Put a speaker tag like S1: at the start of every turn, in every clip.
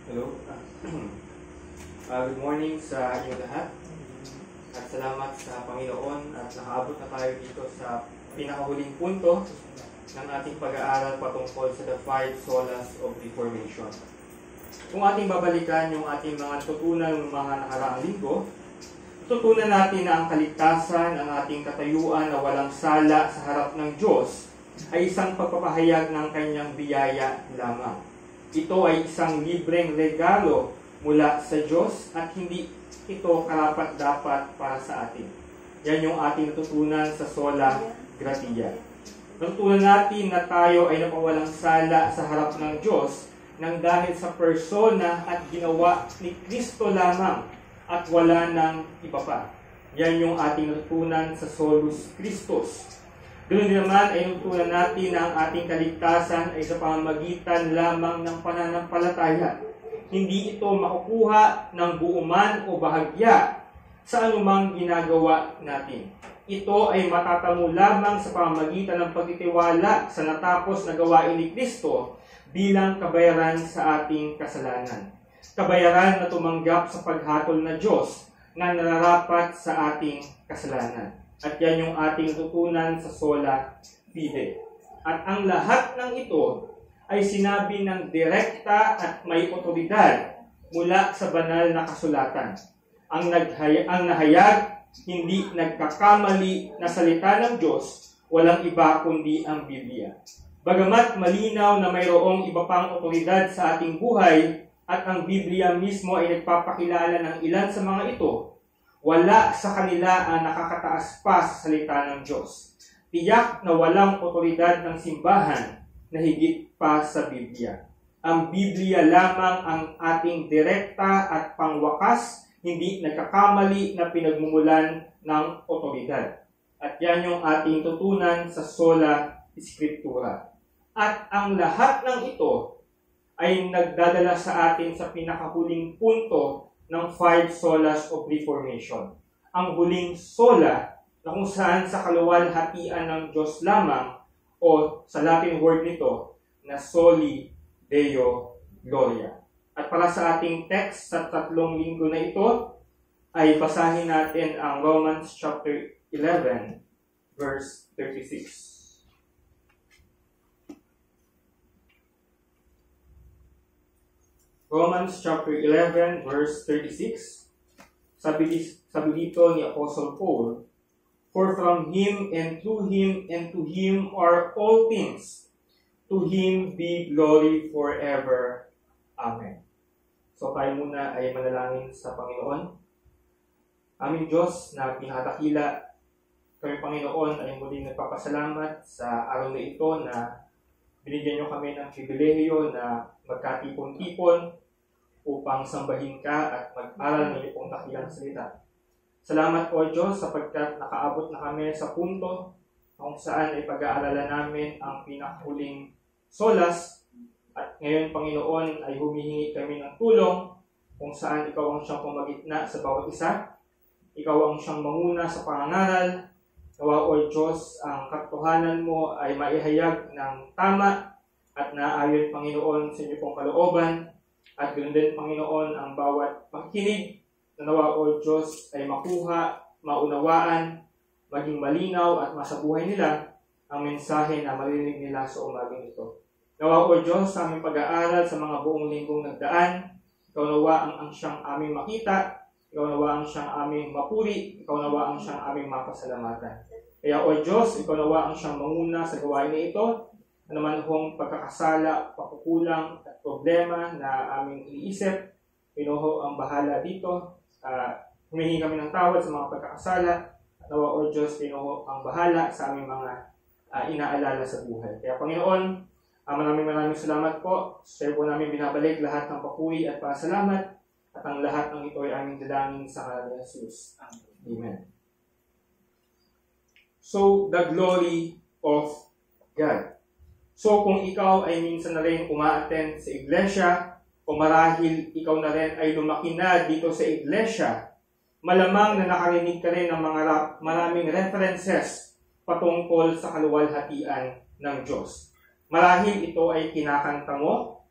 S1: Hello. Good morning sa inyo lahat. At salamat sa Panginoon at nakaabot na tayo dito sa pinakahuling punto ng ating pag-aaral patungkol sa the five solas of Reformation. Kung ating babalikan yung ating mga natutunan ng mga nakaraang linggo, tutunan natin na ang kaligtasan, ang ating katayuan na walang sala sa harap ng Diyos ay isang pagpapahayag ng kanyang biyaya lamang. Ito ay isang libreng regalo mula sa Diyos at hindi ito karapat-dapat para sa atin. Yan yung ating natutunan sa Sola Gratia. Natutunan natin na tayo ay napawalang sala sa harap ng Diyos nang dahil sa persona at ginawa ni Kristo lamang at wala ng iba pa. Yan yung ating natutunan sa Solus Christus. Ganoon din naman ay natutunan natin na ang ating kaligtasan ay sa pamamagitan lamang ng pananampalataya. Hindi ito makukuha ng buuman o bahagya sa anumang ginagawa natin. Ito ay matatamo lamang sa pamamagitan ng pagtitiwala sa natapos na gawain ni Kristo bilang kabayaran sa ating kasalanan. Kabayaran na tumanggap sa paghatol na Diyos na nararapat sa ating kasalanan. At yan yung ating tutunan sa Sola Fide. At ang lahat ng ito ay sinabi ng direkta at may otoridad mula sa banal na kasulatan. Ang nahayag, hindi nagkakamali na salita ng Diyos, walang iba kundi ang Biblia. Bagamat malinaw na mayroong iba pang otoridad sa ating buhay at ang Biblia mismo ay nagpapakilala ng ilan sa mga ito, wala sa kanila ang nakakataas pa sa salita ng Diyos. Tiyak na walang otoridad ng simbahan na higit pa sa Biblia. Ang Biblia lamang ang ating direkta at pangwakas, hindi nagkakamali na pinagmumulan ng otoridad. At yan yung ating tutunan sa Sola Scriptura. At ang lahat ng ito ay nagdadala sa atin sa pinakahuling punto ng five solas of Reformation. Ang huling sola na kung saan sa kaluwalhatian ng Diyos lamang o sa Latin word nito na Soli Deo Gloria. At para sa ating text sa 3 linggo na ito ay basahin natin ang Romans chapter 11 verse 36. Romans chapter 11 verse 36. Sabi dito ni Apostle Paul, "For from Him and through Him and to Him are all things. To Him be glory forever. Amen." So tayo muna ay manalangin sa Panginoon. Aming Diyos na pinakatakila, kami Panginoon ay muling nagpapasalamat sa araw na ito na binigyan niyo kami ng pribilehiyo na magkatipon-tipon upang sambahin ka at mag-aral ng iyong dakilang salita. Salamat po Diyos sapagkat nakaabot na kami sa punto kung saan ay pag-aaralan namin ang pinakahuling solas at ngayon Panginoon ay humihingi kami ng tulong kung saan ikaw ang siyang pumagitna sa bawat isa. Ikaw ang siyang manguna sa pangangaral. Nawa o Diyos, ang katotohanan mo ay maihayag ng tama at naayon Panginoon sa inyo pong kalooban. At ganoon din Panginoon ang bawat pakikinig na nawa o Diyos ay makuha, maunawaan, maging malinaw at masabuhay nila ang mensahe na marinig nila sa umagang ito. Nawa o Diyos sa aming pag-aaral sa mga buong linggong nagdaan, ikaw nawa ang siyang aming makita, ikaw nawa ang siyang aming mapuri, ikaw nawa ang siyang aming mapasalamatan. Kaya o Diyos, ikaw nawa ang siyang manguna sa gawain na ito, naman hong pagkakasala, pakukulang at problema na aming iniisip, Pinoho ang bahala dito. Humihingi kami ng tawad sa mga pagkakasala. At nawa o Diyos, Pinoho ang bahala sa aming mga inaalala sa buhay. Kaya Panginoon, maraming salamat po. Sa po namin binabalik lahat ng papuri at pasalamat. At ang lahat ng ito ay aming dalangin sa ngalan ni Jesus. Amen. So, the glory of God. So kung ikaw ay minsan na rin uma-attend sa iglesia, o marahil ikaw na rin ay lumaki na dito sa iglesia, malamang na nakarinig ka rin ng mga maraming references patungkol sa kaluwalhatian ng Diyos. Marahil ito ay kinakanta mo,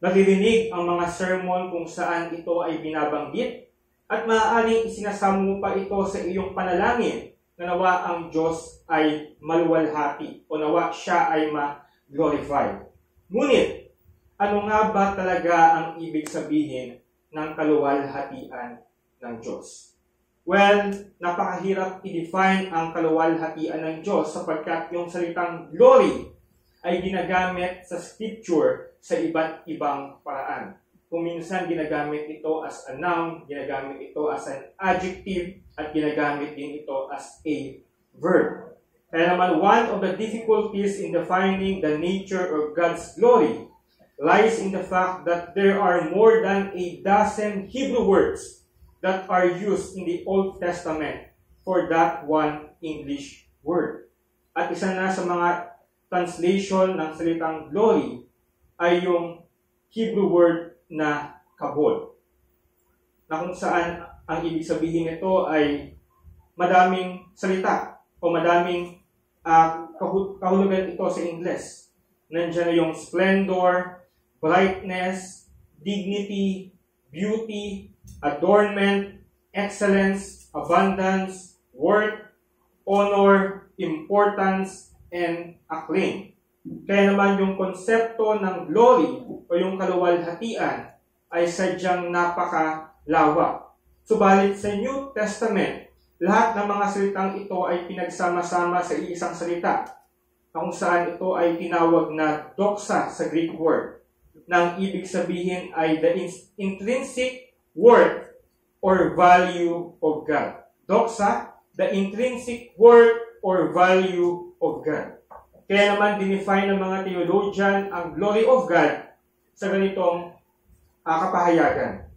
S1: Naririnig ang mga sermon kung saan ito ay binabanggit at maaaring isinasama mo pa ito sa iyong panalangin na nawa ang Diyos ay maluwalhati o nawa siya ay ma-glorify. Ngunit, ano nga ba talaga ang ibig sabihin ng kaluwalhatian ng Diyos? Well, napakahirap i-define ang kaluwalhatian ng Diyos sapagkat yung salitang glory ay ginagamit sa scripture sa iba't ibang paraan. Kung minsan ginagamit ito as a noun, ginagamit ito as an adjective, at ginagamit din ito as a verb. Kaya naman, one of the difficulties in defining the nature of God's glory lies in the fact that there are more than a dozen Hebrew words that are used in the Old Testament for that one English word. At isa na sa mga translation ng salitang glory ay yung Hebrew word na kabod, na kung saan ang ibig sabihin nito ay madaming salita o madaming kahulugan ito sa Ingles. Nandiyan na yung splendor, brightness, dignity, beauty, adornment, excellence, abundance, worth, honor, importance, and acclaim. Kaya naman yung konsepto ng glory o yung kaluwalhatian ay sadyang napakalawak. Subalit sa New Testament, lahat ng mga salitang ito ay pinagsama-sama sa isang salita, kung saan ito ay tinawag na doxa sa Greek word, nang ibig sabihin ay the intrinsic worth or value of God. Doxa, the intrinsic worth or value of God. Kaya naman dinefine ng mga theologian ang glory of God sa ganitong kapahayagan.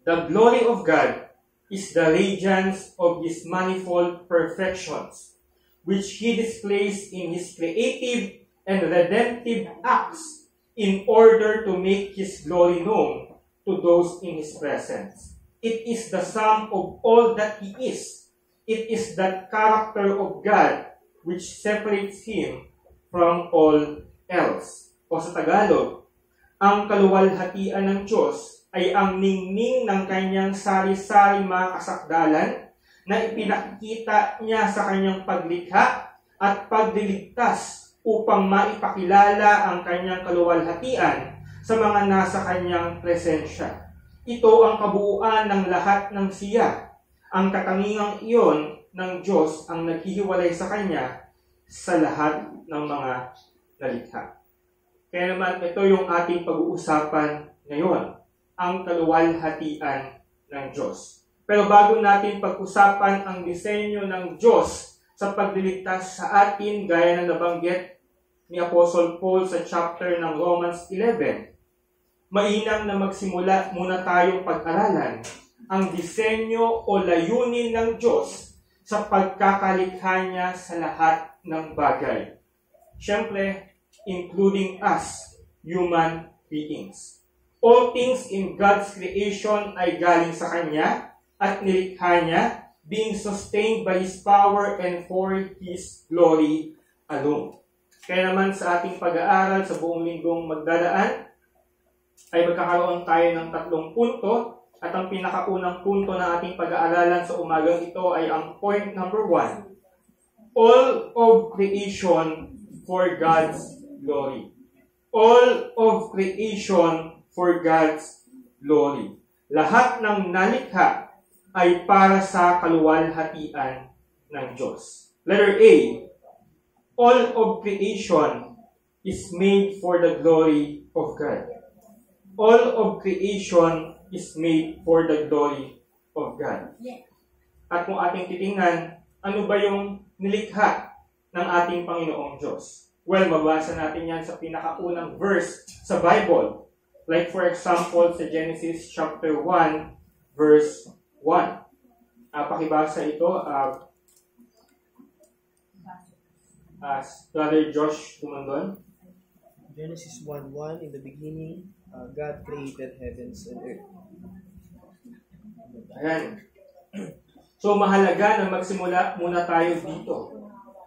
S1: The glory of God is the radiance of His manifold perfections, which He displays in His creative and redemptive acts in order to make His glory known to those in His presence. It is the sum of all that He is. It is that character of God which separates Him from all else. O sa Tagalog, ang kaluwalhatian ng Diyos ay ang ningning ng kanyang sari-saring mga kasakdalan na ipinakita niya sa kanyang paglikha at pagliligtas upang maipakilala ang kanyang kaluwalhatian sa mga nasa kanyang presensya. Ito ang kabuuan ng lahat ng siya. Ang katangingang iyon ng Diyos ang naghihiwalay sa kanya sa lahat ng mga nalikha. Kaya naman ito yung ating pag-uusapan ngayon, ang kaluwalhatian ng Diyos. Pero bago natin pag-usapan ang disenyo ng Diyos sa pagliligtas sa atin, gaya na nabanggit ni Apostle Paul sa chapter ng Romans 11, mainam na magsimula muna tayong pag-aralan ang disenyo o layunin ng Diyos sa pagkakalikha niya sa lahat ng bagay. Siyempre, including us, human beings. All things in God's creation ay galing sa Kanya at nilikha niya, being sustained by His power and for His glory alone. Kaya naman sa ating pag-aaral sa buong linggong magdadaan, ay magkakaroon tayo ng 3 punto. At ang pinakaunang punto na ating pag-aaralan sa umagang ito ay ang point number 1. All of creation for God's glory. All of creation for God's glory. Lahat ng nalikha ay para sa kaluwalhatian ng Diyos. Letter A. All of creation is made for the glory of God. All of creation is made for the glory of God. At kung ating titingnan, ano ba yung nilikha ng ating Panginoong Diyos? Well, mabasa natin yan sa pinakaunang verse sa Bible. Like for example, sa Genesis chapter 1, verse 1. Pakibasa ito, Brother Josh Tumandon.
S2: Genesis 1:1, in the beginning, God created heavens and earth.
S1: Ayan. So, mahalaga na magsimula muna tayo dito.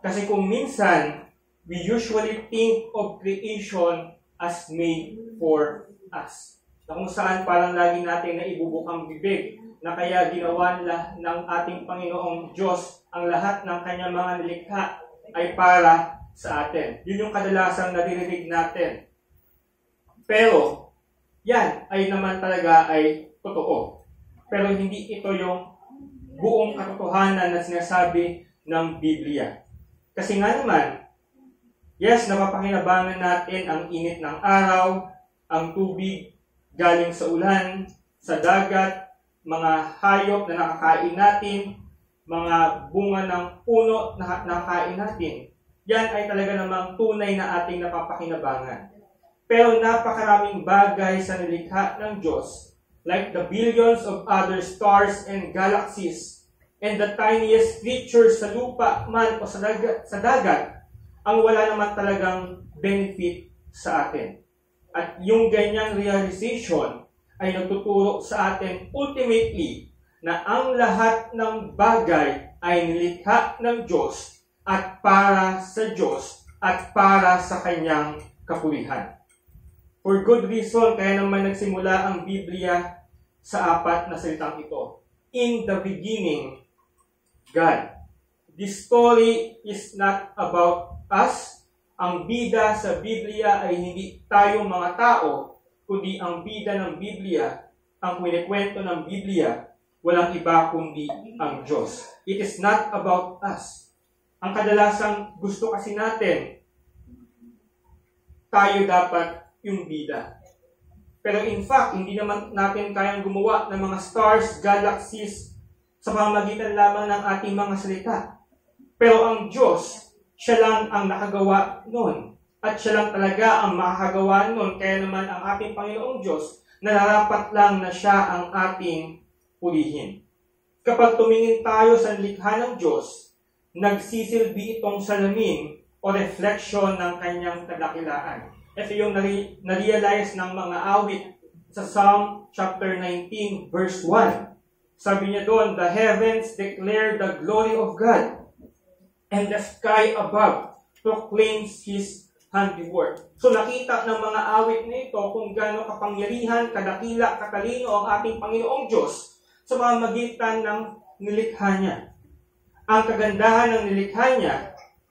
S1: Kasi kung minsan, we usually think of creation as made for us. Na kung saan parang lagi natin na ibubukang bibig na kaya ginawa ng ating Panginoong Diyos ang lahat ng kanyang mga nilikha ay para sa atin. Yun yung kadalasang naririnig natin. Pero, yan ay naman talaga ay totoo. Pero hindi ito yung buong katotohanan na sinasabi ng Biblia. Kasi nga naman, yes, napapakinabangan natin ang init ng araw, ang tubig galing sa ulan, sa dagat, mga hayop na nakakain natin, mga bunga ng puno na nakakain natin. Yan ay talaga namang tunay na ating napapakinabangan. Pero napakaraming bagay sa nilikha ng Diyos, like the billions of other stars and galaxies, and the tiniest creatures sa lupa man o sa dagat, ang wala naman talagang benefit sa atin. At yung ganyang realization ay nagtuturo sa atin ultimately na ang lahat ng bagay ay nilikha ng Diyos at para sa Diyos at para sa kanyang kapulihan. For good reason, kaya naman nagsimula ang Biblia sa 4 na salitang ito. In the beginning, God. This story is not about us. Ang bida sa Biblia ay hindi tayong mga tao, kundi ang bida ng Biblia, ang kwento ng Biblia, walang iba kundi ang Diyos. It is not about us. Ang kadalasang gusto kasi natin, tayo dapat yung bida. Pero in fact, hindi naman natin kayang gumawa ng mga stars, galaxies, sa pamamagitan lamang ng ating mga salita. Pero ang Diyos, siya lang ang nakagawa nun. At siya lang talaga ang makakagawa nun. Kaya naman ang ating Panginoong Diyos, nararapat lang na siya ang ating pulihin. Kapag tumingin tayo sa likha ng Diyos, nagsisilbi itong salamin o reflection ng kanyang kadakilaan. Ito yung na-realize ng mga awit sa Psalm chapter 19 verse 1. Sabi niya doon, the heavens declare the glory of God, and the sky above proclaims His handiwork. So nakita ng mga awit nito kung gaano kapangyarihan, kadakila, katalino ang ating Panginoong Diyos sa pamamagitan ng nilikha niya. Ang kagandahan ng nilikha niya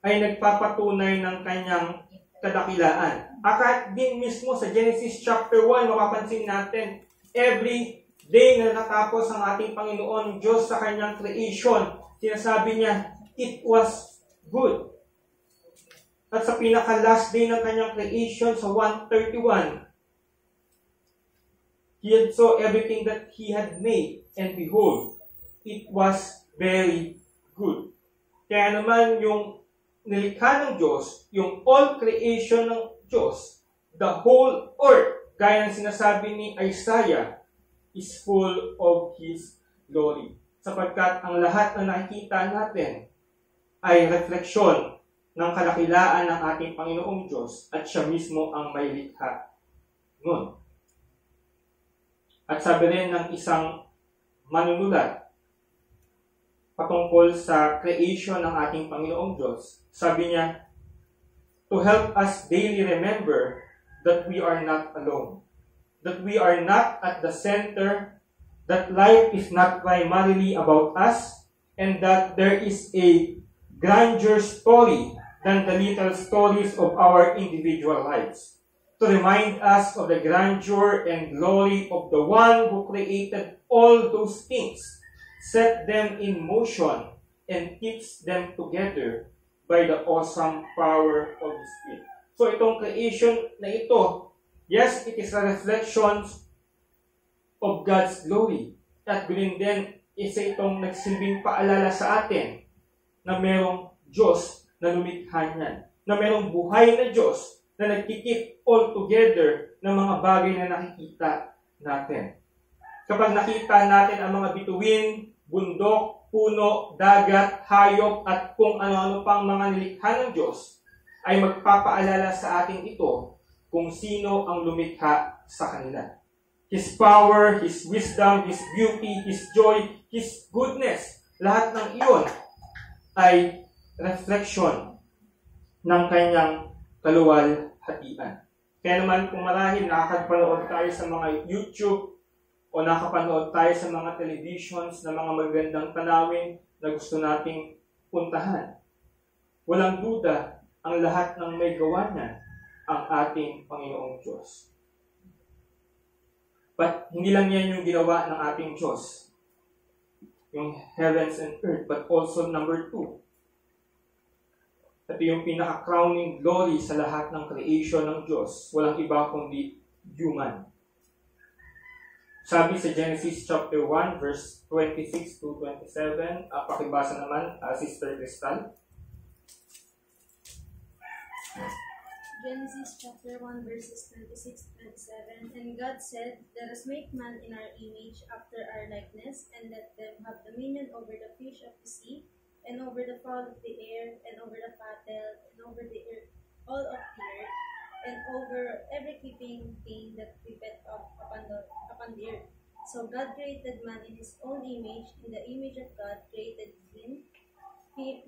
S1: ay nagpapatunay ng kanyang kadakilaan. At din mismo sa Genesis chapter 1, mapapansin natin, every day na natapos ang ating Panginoon Diyos sa kanyang creation, sinasabi niya, it was good. At sa pinaka-last day ng kanyang creation, sa 1:31, He had saw everything that He had made, and behold, it was very good. Kaya naman yung nilikha ng Diyos, yung all creation ng Diyos, the whole earth, gaya ng sinasabi ni Isaiah, is full of His glory. Sapagkat ang lahat na nakikita natin ay refleksyon ng kadakilaan ng ating Panginoong Diyos at siya mismo ang may likha nun. At sabi rin ng isang manunulat patungkol sa creation ng ating Panginoong Diyos, sabi niya, to help us daily remember that we are not alone, that we are not at the center, that life is not primarily about us, and that there is a grander story than the little stories of our individual lives. To remind us of the grandeur and glory of the one who created all those things, set them in motion, and keeps them together by the awesome power of His Spirit. So itong creation na ito, yes, it is a reflection of God's glory. At ganoon din, isa itong nagsilbing paalala sa atin na merong Diyos na lumikha niyan, na merong buhay na Diyos na nagkikip all together ng mga bagay na nakikita natin. Kapag nakita natin ang mga bituin, bundok, puno, dagat, hayop, at kung ano-ano pang mga nilikha ng Diyos, ay magpapaalala sa atin ito kung sino ang lumikha sa kanila. His power, His wisdom, His beauty, His joy, His goodness, lahat ng iyon ay reflection ng kanyang kaluwalhatian. Kaya naman kung marahil nakakapanood tayo sa mga YouTube o nakapanood tayo sa mga televisions na mga magandang tanawin na gusto nating puntahan, walang duda ang lahat ng may gawa niyan ang ating Panginoong Diyos. But hindi lang yan yung ginawa ng ating Diyos, yung heavens and earth, but also number 2. Ito yung pinaka-crowning glory sa lahat ng creation ng Diyos. Walang iba kundi human. Sabi sa Genesis chapter 1, verse 26 to 27, pakibasa naman, Sister Crystal.
S3: Genesis chapter 1 verses 26-27. And God said, Let us make man in our image after our likeness, and let them have dominion over the fish of the sea, and over the fowl of the air, and over the cattle, and over the earth, all of the earth, and over every creeping thing that creepeth upon the earth. So God created man in his own image, in the image of God created him,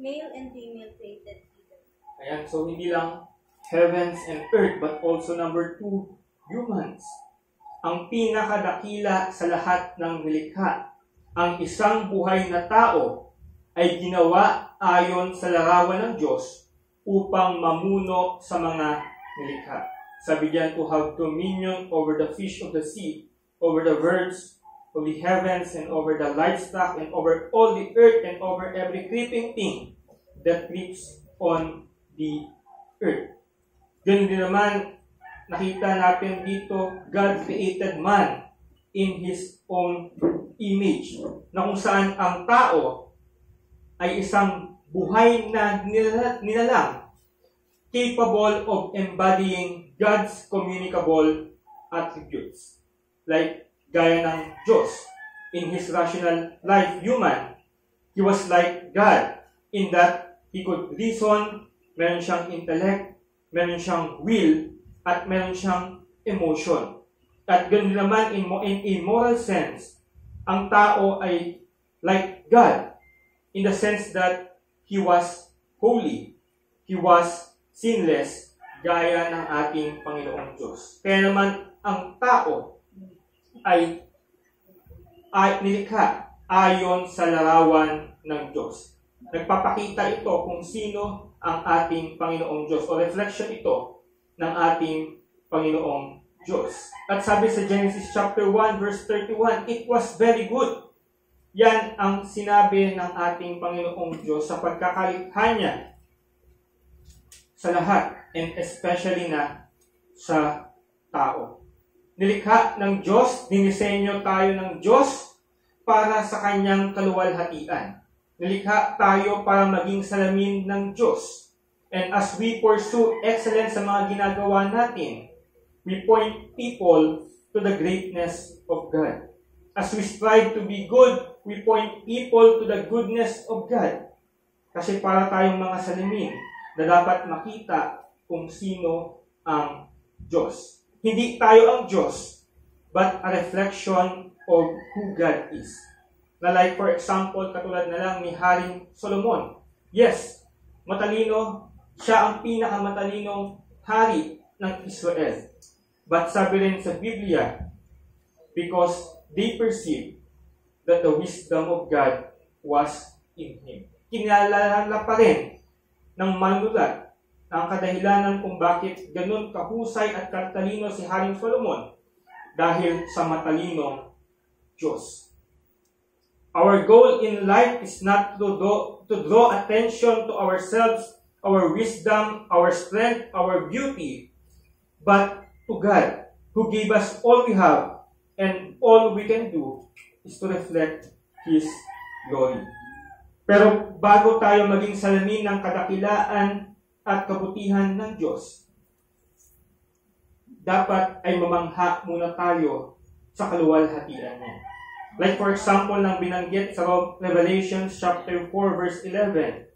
S3: male and female created he them.
S1: Ayan, so hindi lang heavens and earth, but also number 2, humans. Ang pinakadakila sa lahat ng nilikha, ang isang buhay na tao ay ginawa ayon sa larawan ng Diyos upang mamuno sa mga nilikha. Sabi diyan, to have dominion over the fish of the sea, over the birds of the heavens, and over the livestock, and over all the earth, and over every creeping thing that creeps on the earth. Ganun din naman, nakita natin dito, God created man in His own image, na kung saan ang tao ay isang buhay na nilalang, capable of embodying God's communicable attributes. Like, gaya ng Diyos, in His rational life, human, He was like God, in that He could reason, meron siyang intellect, meron siyang will, at meron siyang emotion. At ganoon naman in a moral sense, ang tao ay like God in the sense that He was holy, He was sinless, gaya ng ating Panginoong Diyos. Kaya naman ang tao ay nilikha ayon sa larawan ng Diyos. Nagpapakita ito kung sino ang ating Panginoong Diyos, o reflection ito ng ating Panginoong Diyos. At sabi sa Genesis chapter 1 verse 31, it was very good. Yan ang sinabi ng ating Panginoong Diyos sa pagkakalikha niya sa lahat, and especially na sa tao. Nilikha ng Diyos, dinisenyo tayo ng Diyos para sa kanyang kaluwalhatian. Nilikha tayo para maging salamin ng Diyos. And as we pursue excellence sa mga ginagawa natin, we point people to the greatness of God. As we strive to be good, we point people to the goodness of God. Kasi para tayong mga salamin na dapat makita kung sino ang Diyos. Hindi tayo ang Diyos, but a reflection of who God is. Na like for example, katulad na lang ni Haring Solomon. Yes, matalino, siya ang pinakamatalinong hari ng Israel. But sabi rin sa Biblia, because they perceived that the wisdom of God was in him. Kinalala pa rin ng manunulat ang kadahilanan kung bakit ganun kahusay at katalino si Haring Solomon, dahil sa matalinong Diyos. Our goal in life is not to draw attention to ourselves, our wisdom, our strength, our beauty, but to God, who gave us all we have, and all we can do is to reflect His glory. Pero bago tayo maging salamin ng kadakilaan at kabutihan ng Diyos, dapat ay mamangha muna tayo sa kaluwalhatian niya. Like for example, nang binanggit sa Revelation chapter 4 verse 11.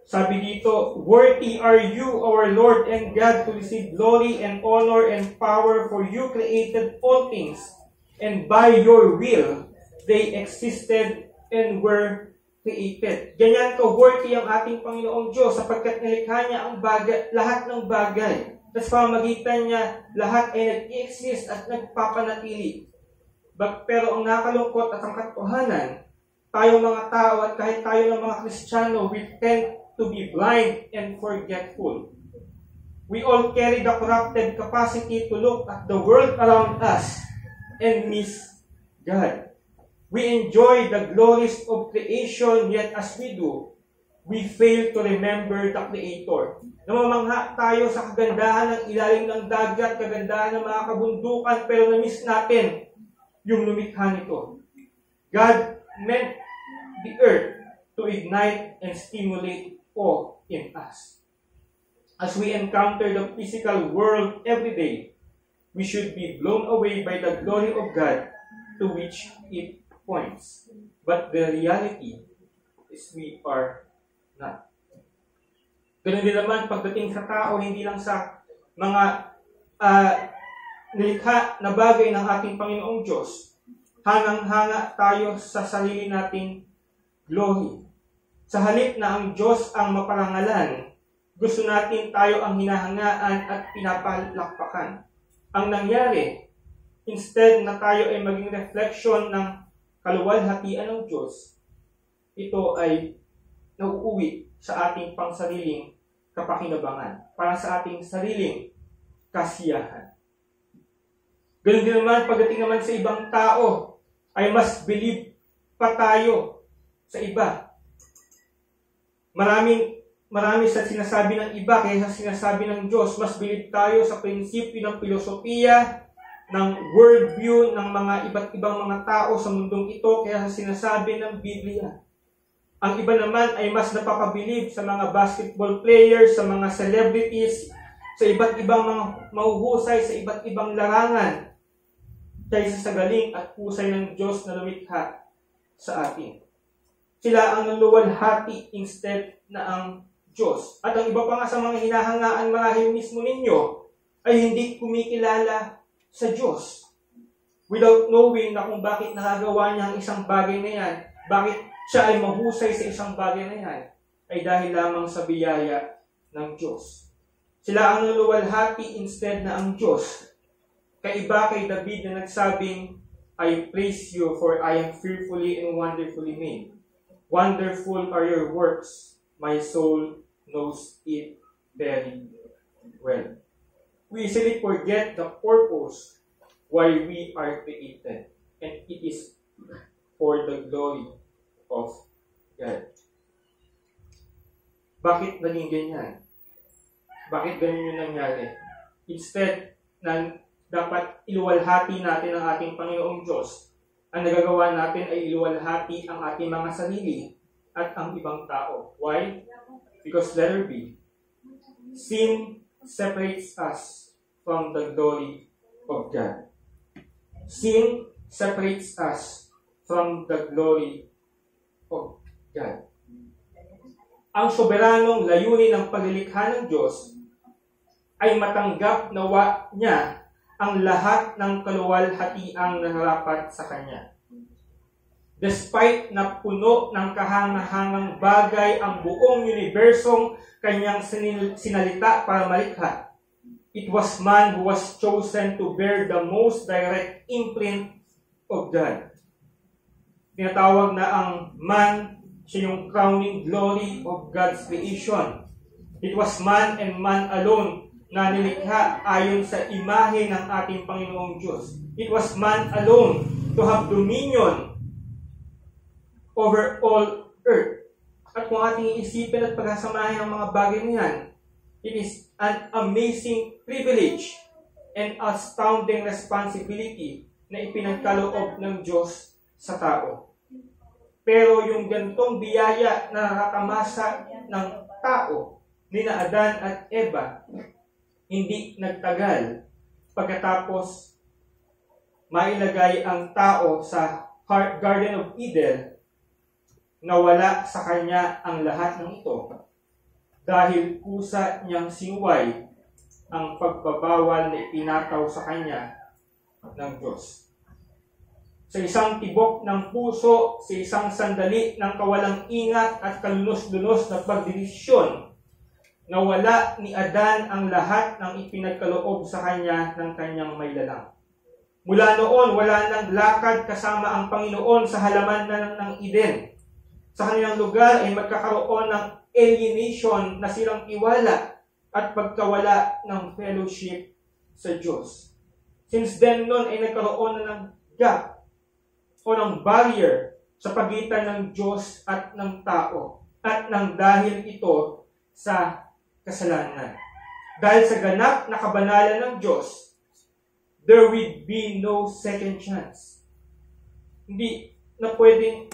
S1: Sabi dito, worthy are you, our Lord and God, to receive glory and honor and power, for you created all things, and by your will they existed and were created. Ganyan ka-worthy ang ating Panginoong Diyos sapagkat nilikha niya ang bagay, lahat ng bagay. Sa pamamagitan niya, lahat ay nag-exist at nagpapanatili. Pero ang nakalungkot at ang katotohanan, tayo mga tao at kahit tayo ng mga Kristiyano, we tend to be blind and forgetful. We all carry the corrupted capacity to look at the world around us and miss God. We enjoy the glories of creation, yet as we do, we fail to remember the Creator. Namamangha tayo sa kagandahan ng ilalim ng dagat, kagandahan ng mga kabundukan, pero na-miss natin yung lumikha nito. God meant the earth to ignite and stimulate awe in us. As we encounter the physical world every day, we should be blown away by the glory of God to which it points. But the reality is we are not. Ganun din naman pagdating sa tao, hindi lang sa mga nilikha na bagay ng ating Panginoong Diyos. Hangang-hanga tayo sa sarili nating glory. Sa halip na ang Diyos ang maparangalan, gusto natin tayo ang hinahangaan at pinapalakpakan. Ang nangyari, instead na tayo ay maging reflection ng kaluwalhatian ng Diyos, ito ay nauuwi sa ating pangsariling kapakinabangan, para sa ating sariling kasiyahan. Ganun din naman, pagdating naman sa ibang tao, ay mas believe pa tayo sa iba. Marami sa sinasabi ng iba kaysa sinasabi ng Diyos. Mas believe tayo sa prinsipyo ng filosofiya, ng worldview ng mga iba't ibang mga tao sa mundong ito kaya sa sinasabi ng Biblia. Ang iba naman ay mas napapabilib sa mga basketball players, sa mga celebrities, sa iba't ibang mga mahuhusay, sa iba't ibang larangan, kaysa sa galing at husay ng Diyos na lumikha sa atin. Sila ang naluwalhati instead na ang Diyos. At ang iba pa nga sa mga hinahangaan marahil mismo ninyo ay hindi kumikilala sa Diyos. Without knowing na kung bakit nakagawa niya ang isang bagay na yan, bakit siya ay mahusay sa isang bagay na yan, ay dahil lamang sa biyaya ng Diyos. Sila ang naluwalhati instead na ang Diyos. Kaiba kay David na nagsabing, I praise you for I am fearfully and wonderfully made. Wonderful are your works, my soul knows it very well. We easily forget the purpose why we are created, and it is for the glory of God. Bakit naging ganyan? Bakit ganyan yung nangyari? Instead na dapat iluwalhati natin ang ating Panginoong Diyos, ang nagagawa natin ay iluwalhati ang ating mga sarili at ang ibang tao. Why? Because letter B, sin separates us from the glory of God. Sin separates us from the glory of God. Ang soberanong layunin ng paglilikha ng Diyos ay matanggap nawa niya ang lahat ng kaluwalhatiang nararapat sa Kanya. Despite na puno ng kahangahangang bagay ang buong unibersong Kanyang sinalita para malikha, it was man who was chosen to bear the most direct imprint of God. Tinatawag na ang man, siya yung crowning glory of God's creation. It was man and man alone na nilikha ayon sa imahe ng ating Panginoong Diyos. It was man alone to have dominion over all earth. At kung ating iisipin at pagsasamahin ang mga bagay niyan, it is an amazing privilege and astounding responsibility na ipinagkaloob ng Diyos sa tao. Pero yung gantong biyaya na nakakamasa ng tao, nina Adan at Eva, hindi nagtagal pagkatapos mailagay ang tao sa Garden of Eden, nawala sa kanya ang lahat ng ito dahil kusa niyang sinuway ang pagbabawal na ipinataw sa kanya ng Diyos. sa isang tibok ng puso, sa isang sandali ng kawalang ingat at kalunos-lunos na pagdesisyon, nawala ni Adan ang lahat ng ipinagkaloob sa kanya ng kanyang may lalang. Mula noon, wala nang lakad kasama ang Panginoon sa halaman ng Eden. Sa kanilang lugar ay magkakaroon ng alienation na silang tiwala at pagkawala ng fellowship sa Diyos. Since then noon ay nagkaroon na ng gap o ng barrier sa pagitan ng Diyos at ng tao at nang dahil ito sa kasalanan. Dahil sa ganap na kabanalan ng Diyos, there will be no second chance. Hindi na pwedeng,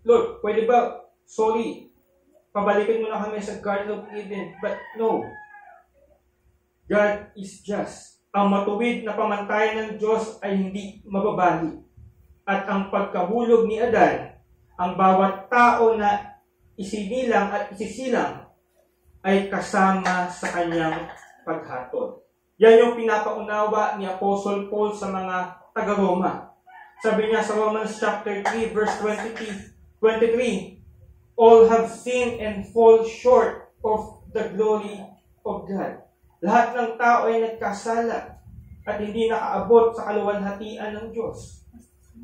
S1: Lord, pwede ba, sorry, pabalikan mo na kami sa Garden of Eden. But no, God is just. Ang matuwid na pamantayan ng Diyos ay hindi mababali. At ang pagkahulog ni Adan, ang bawat tao na isinilang at isisilang ay kasama sa kanyang paghatol. Yan yung pinapaunawa ni Apostle Paul sa mga taga-Roma. Sabi niya sa Romans chapter 3 verse 23, all have sinned and fall short of the glory of God. Lahat ng tao ay nagkasala at hindi nakaabot sa kaluwalhatian ng Diyos.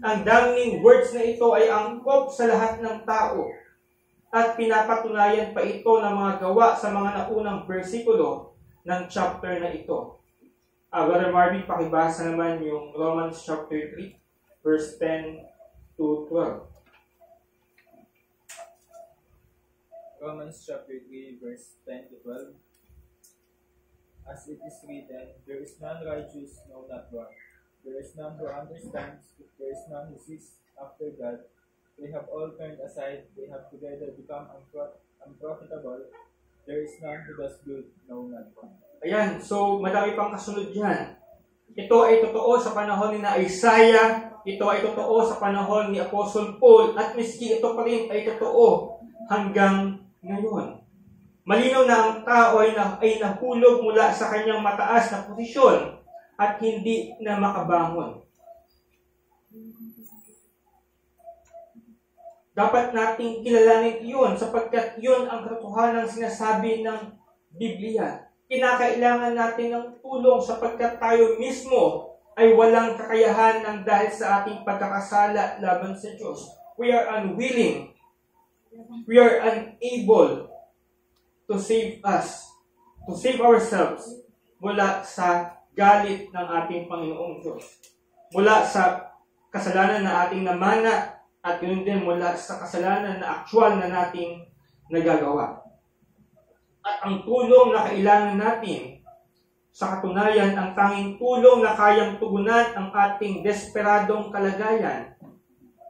S1: Ang daming words na ito ay angkop sa lahat ng tao at pinapatunayan pa ito ng mga gawa sa mga naunang bersikulo ng chapter na ito. Brother Marvin, pakibasa naman yung Romans chapter 3, verse 10 to 12.
S4: Romans chapter 3, verse 10 to 12. As it is written, there is none righteous, no, not one. There is none who understands, there is none who seeks after God. They have all turned aside, they have together become unprofitable. There is none who does good, no, not one.
S1: Ayan, so madami pang kasunod yan. Ito ay totoo sa panahon ni Isaiah, ito ay totoo sa panahon ni Apostle Paul, at miski ito pa rin ay totoo hanggang ngayon. Malinaw na ang tao ay nahulog mula sa kanyang mataas na posisyon at hindi na makabangon. Dapat nating kilalanin iyon sapagkat iyon ang katotohanan sinasabi ng Biblia. Kinakailangan natin ng tulong sapagkat tayo mismo ay walang kakayahan ng dahil sa ating pagkakasala laban sa Diyos. We are unwilling. We are unable to save us, to save ourselves mula sa galit ng ating Panginoong Diyos. Mula sa kasalanan na ating namana at yun din mula sa kasalanan na actual na nating nagagawa. At ang tulong na kailangan natin, sa katunayan, ang tanging tulong na kayang tugunan ang ating desperadong kalagayan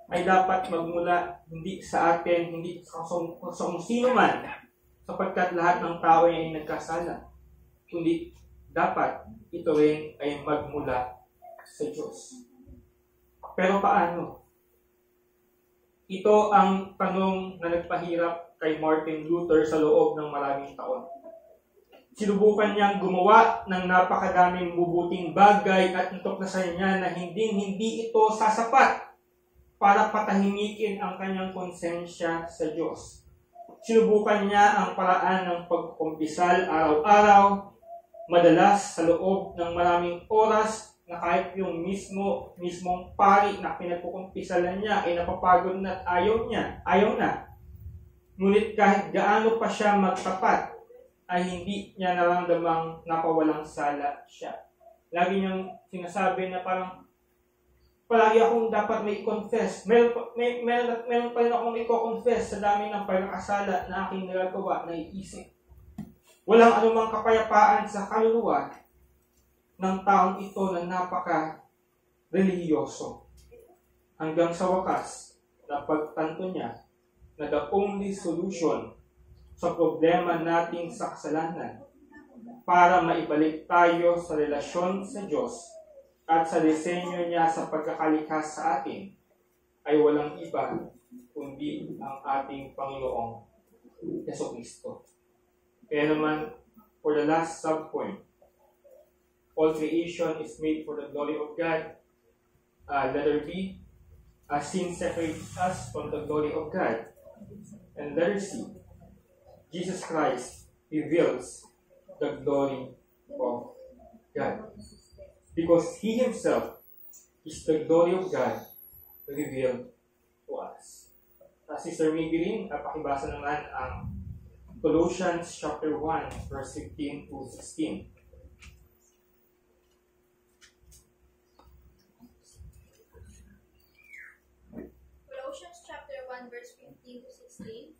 S1: ay dapat magmula hindi sa atin, hindi sa kung sino man, sapagkat lahat ng tao ay nagkasala. Kundi dapat ito rin ay magmula sa Diyos. Pero paano? Ito ang tanong na nagpahirap kay Martin Luther sa loob ng maraming taon. Sinubukan niyang gumawa ng napakadaming mabubuting bagay at natuklasan niya na hindi ito sasapat para patahimikin ang kanyang konsensya sa Diyos. Sinubukan niya ang paraan ng pagkumpisal araw-araw, madalas sa loob ng maraming oras na kahit yung mismong pari na pinagkukumpisalan niya ay napapagod na at ayaw na. Ngunit kahit gaano pa siya magtapat, ay hindi niya naramdamang napawalang sala siya. Lagi niyang sinasabi na parang palagi akong dapat may confess. Meron pa rin akong may confess sa dami ng pagkakasala na aking nagagawa na iisip. Walang anumang kapayapaan sa kaluluwa ng taong ito na napaka-relihiyoso. Hanggang sa wakas, napagtanto niya na the only solution sa problema nating sa kasalanan para maibalik tayo sa relasyon sa Diyos at sa disenyo niya sa pagkakalikha sa atin ay walang iba kundi ang ating Panginoong Jesucristo. Kaya naman, for the last subpoint, all creation is made for the glory of God. Letter B, sin separates us from the glory of God. And letter C, Jesus Christ reveals the glory of God. Because He Himself is the glory of God revealed to us. Sister Maybelline, pakibasa naman ang Colossians chapter 1, verse 15 to 16.
S3: Colossians chapter 1 verse 15 to 16.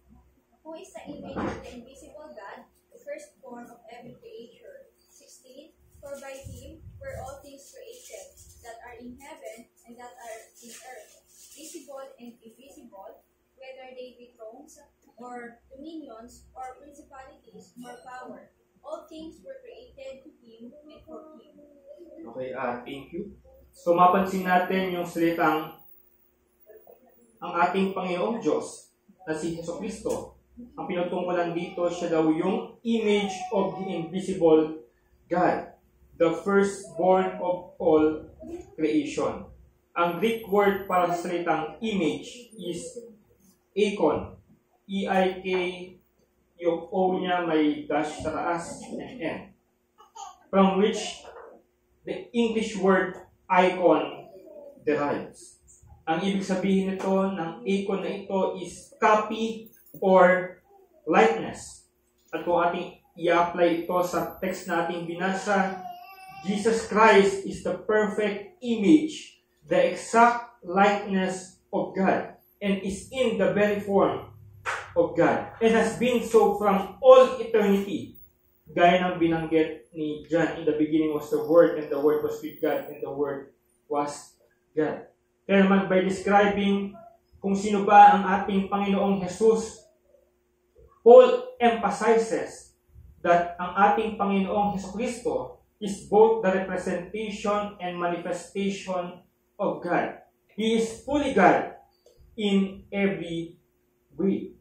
S3: Who is the image of the invisible God, the firstborn of every creature. 16. For by Him were all things created, that are in heaven and that are in earth, visible and invisible, whether they be thrones, or dominions, or principalities, or power. All things were created to Him and for Him.
S1: Okay, thank you. So, mapansin natin yung salitang ang ating Panginoong Diyos na si Jesucristo. Ang pinatungkulan dito, siya daw yung image of the invisible God, the firstborn of all creation. Ang Greek word para sa salitang image is eikon. E-I-K, yung O niya may dash sa taas and N. From which the English word icon derives. Ang ibig sabihin nito ng icon na ito is copy or likeness. At kung ating i-apply ito sa text na ating binasa, Jesus Christ is the perfect image, the exact likeness of God, and is in the very form of God, and has been so from all eternity. Gaya ng binanggit ni John, in the beginning was the Word, and the Word was with God, and the Word was God. Kaya naman, by describing kung sino ba ang ating Panginoong Jesus, Paul emphasizes that ang ating Panginoong Jesucristo is both the representation and manifestation of God. He is fully God in every way.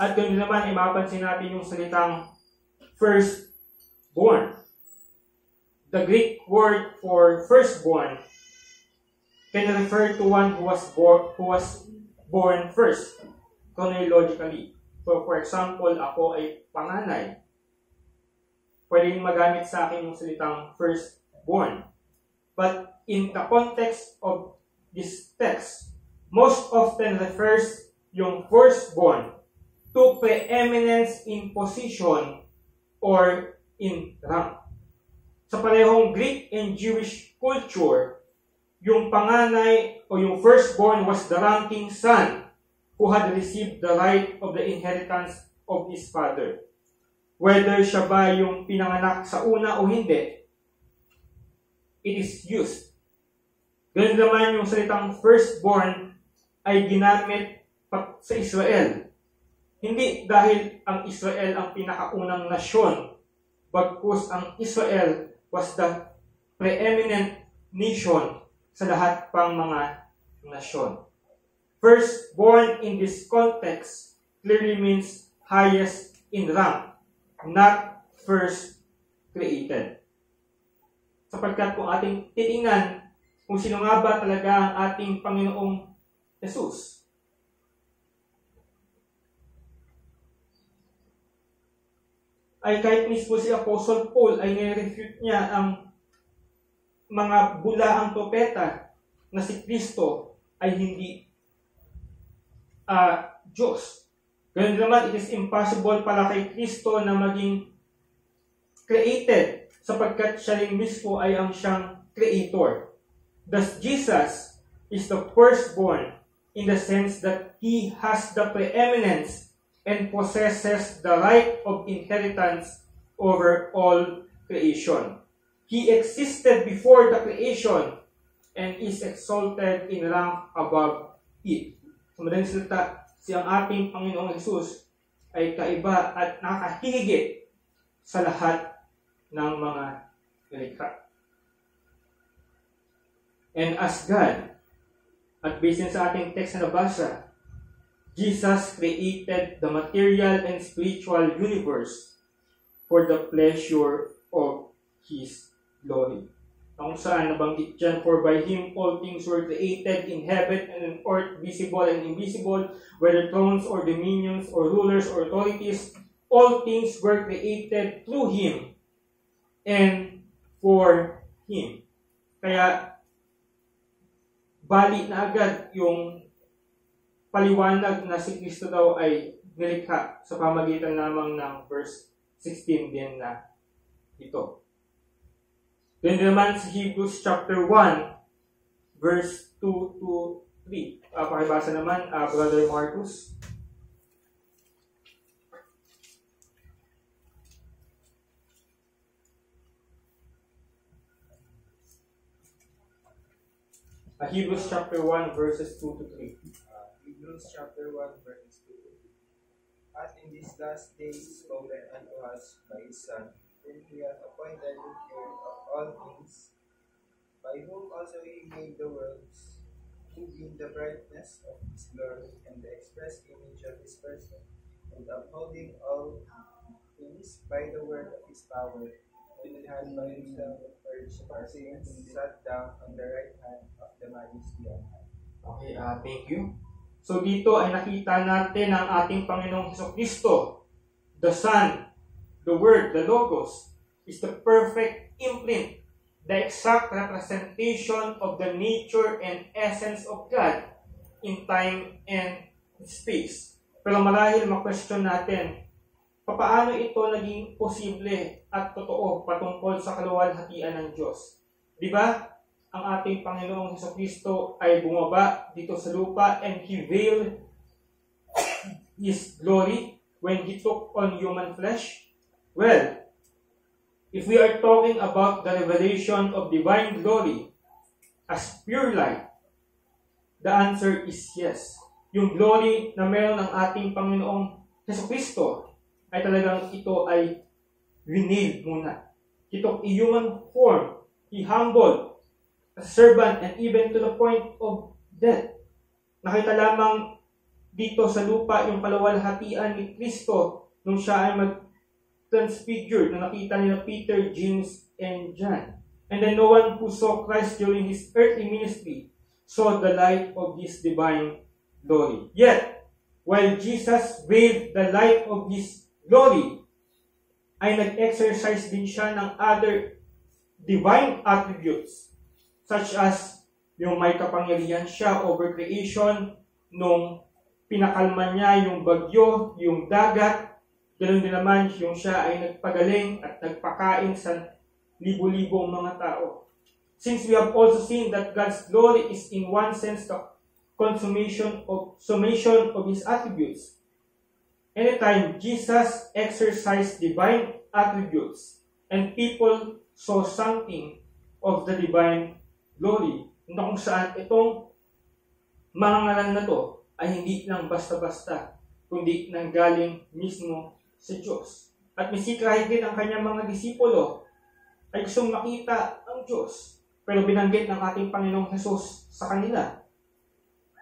S1: At doon naman, mapapansin natin yung salitang firstborn. The Greek word for firstborn can refer to one who was born first, chronologically. So, for example, ako ay panganay. Pwedeng magamit sa akin yung salitang firstborn. But in the context of this text, most often refers yung firstborn to preeminence in position or in rank. Sa parehong Greek and Jewish culture, yung panganay o yung firstborn was the ranking son who had received the right of the inheritance of his father. Whether siya ba yung pinanganak sa una o hindi, it is used. Ganun naman yung salitang firstborn ay ginamit sa Israel. Hindi dahil ang Israel ang pinakaunang nasyon, bagkus ang Israel was the preeminent nation sa lahat pang mga nasyon. Firstborn in this context clearly means highest in rank, not first created. Sapagkat kung ating titingnan kung sino nga ba talaga ang ating Panginoong Jesus, ay kahit mismo si Apostle Paul ay nire-refute niya ang mga bulaang propeta na si Kristo ay hindi Diyos. Ganun naman, it is impossible para kay Kristo na maging created sapagkat siya rin mismo ay ang siyang creator. Thus, Jesus is the firstborn in the sense that He has the preeminence and possesses the right of inheritance over all creation. He existed before the creation and is exalted in rank above it. Sa madaling salita, siyang ating Panginoong Jesus ay kaiba at nakahigit sa lahat ng mga nilikha. And as God, at based sa ating text na nabasa, Jesus created the material and spiritual universe for the pleasure of His glory. na kung saan nabanggit dyan, for by Him all things were created in heaven and in earth, visible and invisible, whether thrones or dominions or rulers or authorities, all things were created through Him and for Him. Kaya, bali na agad yung paliwanag na si Kristo daw ay nilikha sa pamagitan lamang ng verse 16 din na ito. Then naman sa Hebrews chapter 1, verse 2 to 3. Pakibasa naman, Brother Marcus. Hebrews chapter 1, verses 2 to 3.
S4: Hebrews chapter 1, verses 2 to 3. As in these last days spoken unto us by His Son, whom He hath appointed heir of all things, by whom also He made the worlds, who being the brightness of His glory and the express image of His person, and upholding all things by the word of His power, when He had by Himself purged our sins, sat down on the right hand of the Majesty on high.
S1: Okay, thank you. So dito ay nakita natin ang ating Panginoong Hesukristo, the Son, the Word, the Logos, is the perfect imprint, the exact representation of the nature and essence of God in time and space. Pero marahil ma-question natin, paano ito naging posible at totoo patungkol sa kaluwalhatian ng Diyos? Di ba? Ang ating Panginoong Hesukristo ay bumaba dito sa lupa and He veiled His glory when He took on human flesh. Well, if we are talking about the revelation of divine glory as pure light, the answer is yes. Yung glory na meron ng ating Panginoong Hesukristo ay talagang ito ay revealed muna. He took a human form. He humbled a servant and even to the point of death. Nakita lamang dito sa lupa yung kaluwalhatian ni Kristo nung siya ay transfigured na nakita nila Peter, James, and John. And then no one who saw Christ during His earthly ministry saw the light of His divine glory. Yet, while Jesus veiled the light of His glory, ay nag-exercise din siya ng other divine attributes, such as yung may kapangyarihan siya over creation, nung pinakalma niya yung bagyo, yung dagat. Ganoon din naman yung siya ay nagpagaling at nagpakain sa libo-libong mga tao. Since we have also seen that God's glory is in one sense the summation of His attributes. Anytime Jesus exercised divine attributes and people saw something of the divine glory, na kung saan itong mga ngalan na to ay hindi lang basta-basta, kundi nanggaling mismo sa Diyos. At misikahit din ang kanyang mga disipulo ay gustong makita ang Diyos. Pero binanggit ng ating Panginoong Hesus sa kanila,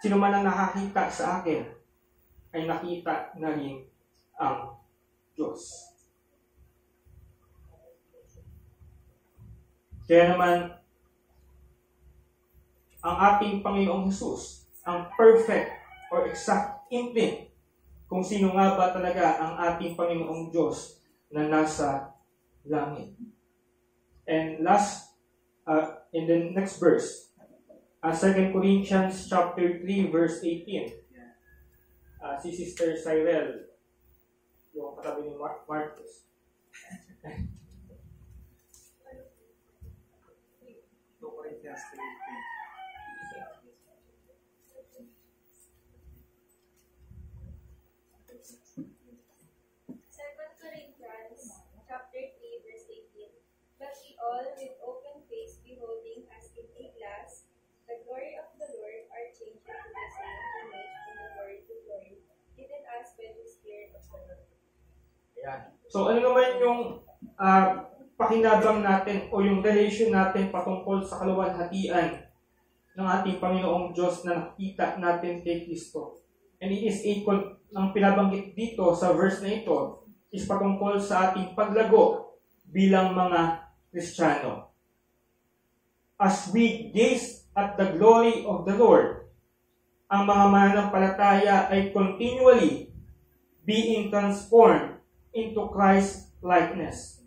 S1: sino man ang nakakita sa akin ay nakita na rin ang Diyos. Kaya naman, ang ating Panginoong Hesus, ang perfect or exact imprint kung sino nga ba talaga ang ating Panginoong Diyos na nasa langit. And last, in the next verse, 2 Corinthians chapter 3, verse 18. Si Sister Cyril, yung katabi ni Marcus.
S4: 2 Corinthians 3:18.
S3: 2 Corinthians chapter 3, verse 18. But we all with open face beholding as in a glass the glory of the Lord are changed into the same image from the glory to glory, given us by the Spirit of the Lord.
S1: Ayan. So ano naman yung pakinabang natin o yung relation natin patungkol sa kaluwalhatian ng ating Panginoong Diyos na nakita natin kay Kristo? And it is ang pinabanggit dito sa verse na ito is patungkol sa ating paglago bilang mga Kristiyano. as we gaze at the glory of the Lord, ang mga mananampalataya ay continually being transformed into Christ likeness.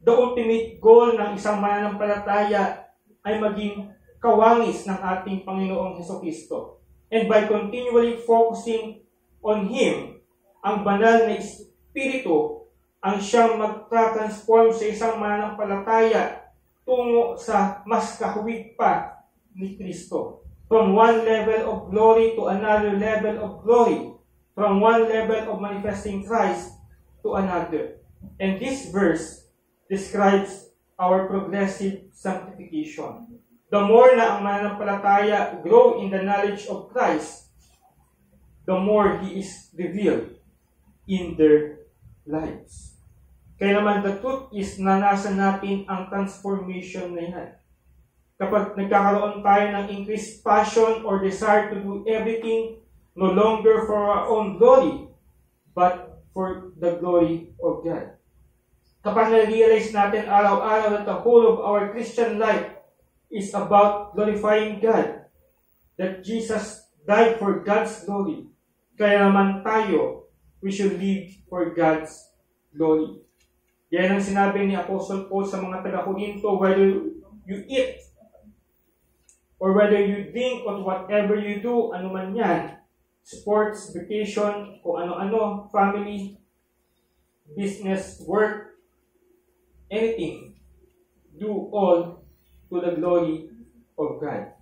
S1: The ultimate goal ng isang mananampalataya ay maging kawangis ng ating Panginoong Hesukristo. And by continually focusing on Him, ang banal na Espiritu ang siyang magtra-transform sa isang mananampalataya tungo sa mas kahuwig pa ni Kristo. From one level of glory to another level of glory. From one level of manifesting Christ to another. And this verse describes our progressive sanctification. The more na ang mananampalataya grow in the knowledge of Christ, the more He is revealed in their lives. Kaya naman the truth is na nasa natin ang transformation na yan. Kapag nagkakaroon tayo ng increased passion or desire to do everything no longer for our own glory, but for the glory of God. Kapag na-realize natin araw-araw that the whole of our Christian life is about glorifying God, that Jesus died for God's glory, kaya naman tayo, we should live for God's glory. Yan ang sinabi ni Apostle Paul sa mga taga-Korinto, whether you eat or whether you drink or whatever you do, ano man yan, sports, vacation, kung ano-ano, family, business, work, anything, do all to the glory of God.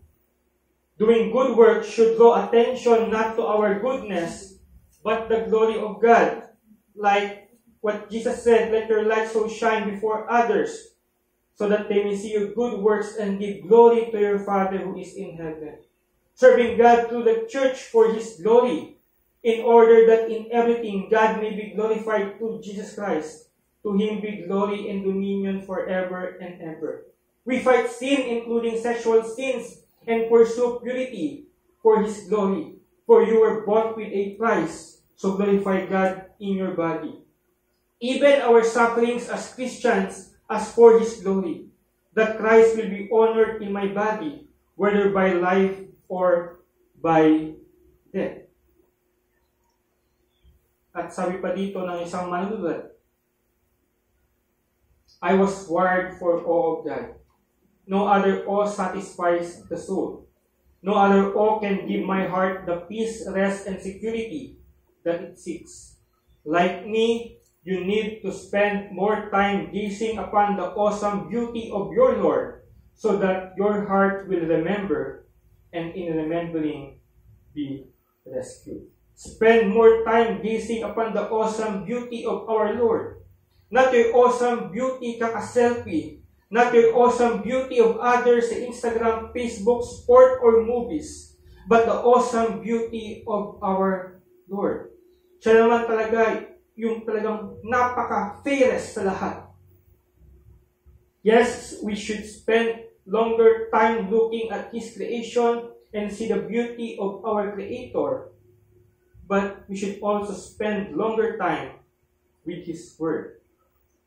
S1: Doing good work should draw attention not to our goodness, but the glory of God. Like what Jesus said, let your light so shine before others, so that they may see your good works and give glory to your Father who is in heaven. Serving God through the church for His glory, in order that in everything God may be glorified through Jesus Christ. To Him be glory and dominion forever and ever. We fight sin, including sexual sins, and pursue purity for His glory. For you were bought with a price, so glorify God in your body. Even our sufferings as Christians as for His glory, that Christ will be honored in my body, whether by life or by death. At sabi pa dito ng isang manunulat, I was wired for awe of God. No other awe satisfies the soul. No other awe can give my heart the peace, rest, and security that it seeks. Like me, you need to spend more time gazing upon the awesome beauty of your Lord, so that your heart will remember, and in remembering, be rescued. Spend more time gazing upon the awesome beauty of our Lord. Not your awesome beauty kaka-selfie. Not your awesome beauty of others sa Instagram, Facebook, sport, or movies. But the awesome beauty of our Lord. Siya naman talaga yung talagang napaka-fairest sa lahat. Yes, we should spend longer time looking at His creation and see the beauty of our Creator. But we should also spend longer time with His Word.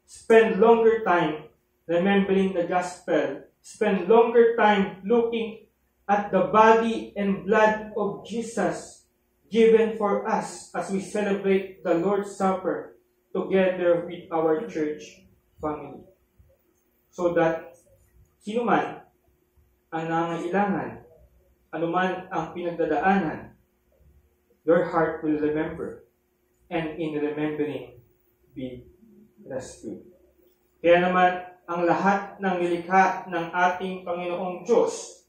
S1: Spend longer time remembering the gospel. Spend longer time looking at the body and blood of Jesus given for us as we celebrate the Lord's Supper together with our church family. So that sino man ang nangailangan, anuman ang pinagdadaanan, your heart will remember, and in remembering, be rescued. Kaya naman, ang lahat ng nilikha ng ating Panginoong Diyos,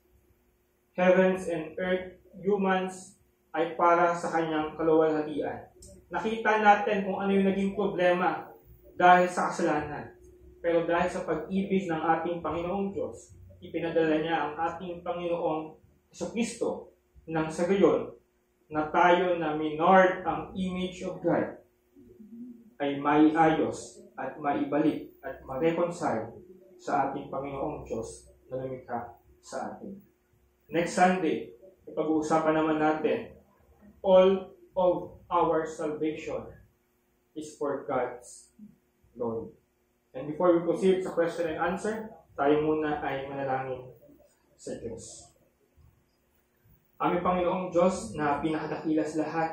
S1: heavens and earth, humans, ay para sa Kanyang kaluwalhatian. Nakita natin kung ano yung naging problema dahil sa kasalanan. Pero dahil sa pag-ibig ng ating Panginoong Diyos, ipinadala niya ang ating Panginoong Jesucristo nang sa gayon na tayo na minard ang image of God ay maiayos at maibalik at ma-reconcile sa ating Panginoong Diyos na lumikha sa atin. Next Sunday, ipag-uusapan naman natin, all of our salvation is for God's glory. And before we proceed sa question and answer, tayo muna ay manalangin sa Diyos. Aming Panginoong Diyos na pinakadakila sa lahat,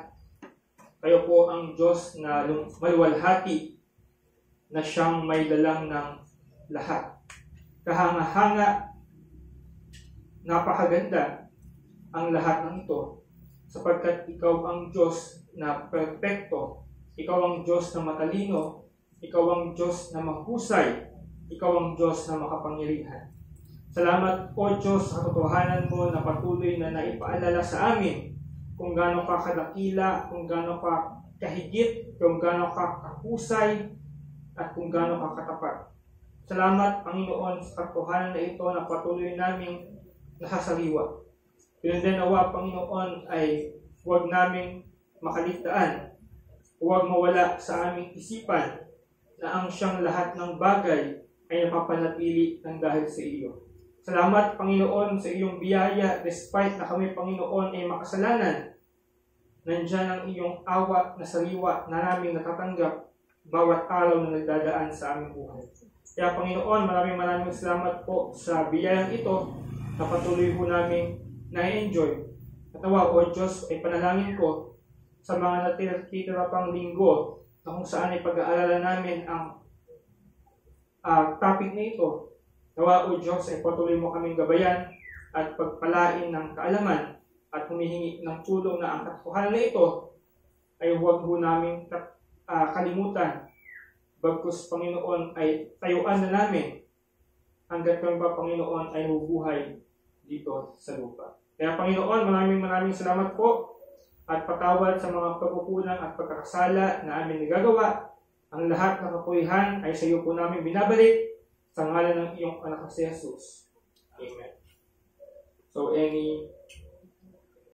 S1: kayo po ang Diyos na maluwalhati na siyang may dalang ng lahat. Kahanga-hanga, napakaganda ang lahat ng ito sapagkat ikaw ang Diyos na perpekto, ikaw ang Diyos na matalino, ikaw ang Diyos na mahusay, ikaw ang Diyos na makapangyarihan. Salamat po Diyos sa katotohanan mo na patuloy na naipaalala sa amin kung gaano ka kadakila, kung gaano ka kahigit, kung gaano ka kahusay, at kung gaano ka katapat. Salamat Panginoon sa katotohanan na ito na patuloy naming nasasaliwa. Yun din nawa Panginoon ay huwag naming makaligtaan, huwag mawala sa aming isipan na ang siyang lahat ng bagay ay napapanatili ng dahil sa iyo. Salamat, Panginoon, sa iyong biyaya despite na kami, Panginoon, ay makasalanan. Nandiyan ang iyong awa na saliwa na namin natatanggap bawat araw na nagdadaan sa aming buhay. Kaya, Panginoon, maraming salamat po sa biyayang ito na patuloy po namin na-enjoy. At nawa, O Diyos, ay panalangin ko sa mga natitira pang linggo na kung saan ay pag-aaralan namin ang topic na ito. Nawa, O Diyos, ay patuloy mo kaming gabayan at pagpalain ng kaalaman at humihingi ng tulong na ang katotohanan na ito ay huwag ho namin kalimutan. Bagkus, Panginoon, ay tayuan na namin hanggat kami ba, Panginoon, ay mabubuhay dito sa lupa. Kaya, Panginoon, maraming salamat po at patawad sa mga pagkukulang at pagkakasala na aming nagagawa. Ang lahat ng kapurihan ay sa iyo po namin binabalik sa ngalan ng iyong anak na si Jesus. Amen. So, any